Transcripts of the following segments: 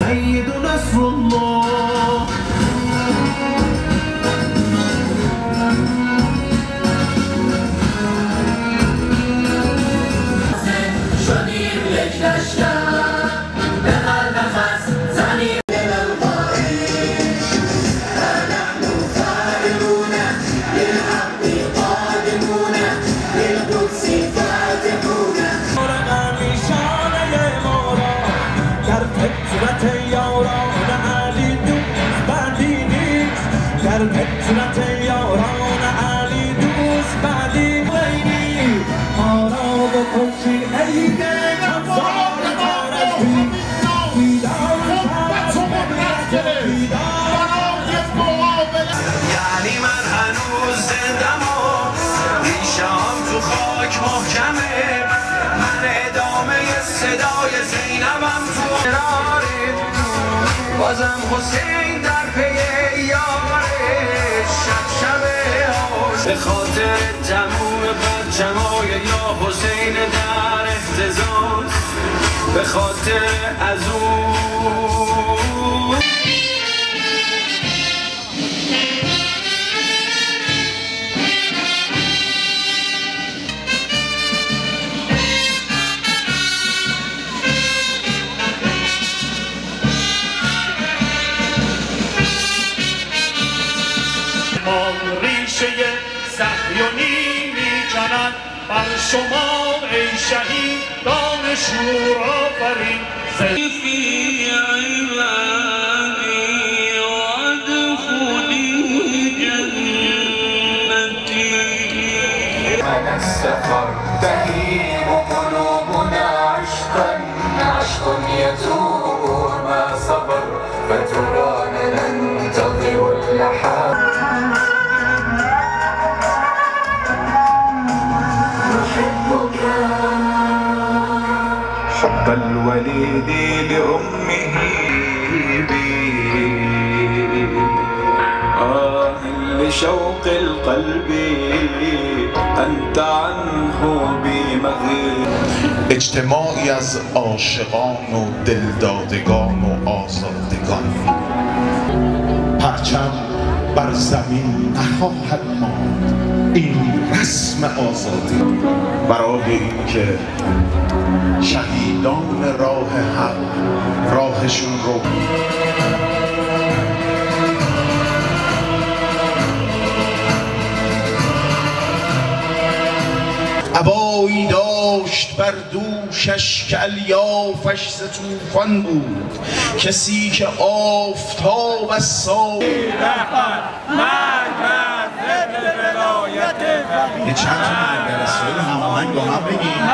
أيد نصر الله شدیم یک لشکر به هر نفس زنیم دل القائش نحن فائرون للحق قادمون للقدس فاتحون یاران علی دوست بعدی نیست در فطرت یاران علی دوست بعدی وینی ما را بکشی ای دلم زار دارستی بیدار یعنی من هنوز زندم و ریشه‌ام تو خاک محکمه من ادامه صدای زینبم تو بازم حسین در پی یارش شب به خاطر تموم پرچمای یا حسین در اهتزاز به خاطر از ریشه صهیونی می‌کنند بر شما ای شهیدان شور آفرین فی عبادی وادخلی جنتی من السفر تهيم قلوبنا عشقا عشق يتوب ما صبر فترانا ننتظر اللحام حب الوليد لأمه بي لشوق القلب أنت عنه بمغيب اجتماعی از عاشقان و دلدادگان و آزادگان پرچم بر زمین نخواهد ماند این رسم آزادی برای اینکه شهیدان راه حق راهشون رو عبایی داشت بر دوشش که الیافش ز طوفان بود کسی که آفتاب از سایه یه چند تا به رسول هماهنگ با هم بگیم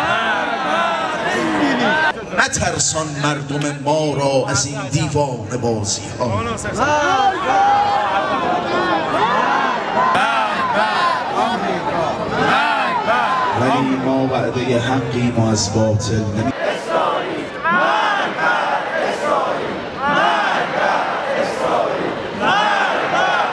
نترسان مردم ما را از این دیوانه بازی ها ولی ما وعده حقیم و از باطل نمی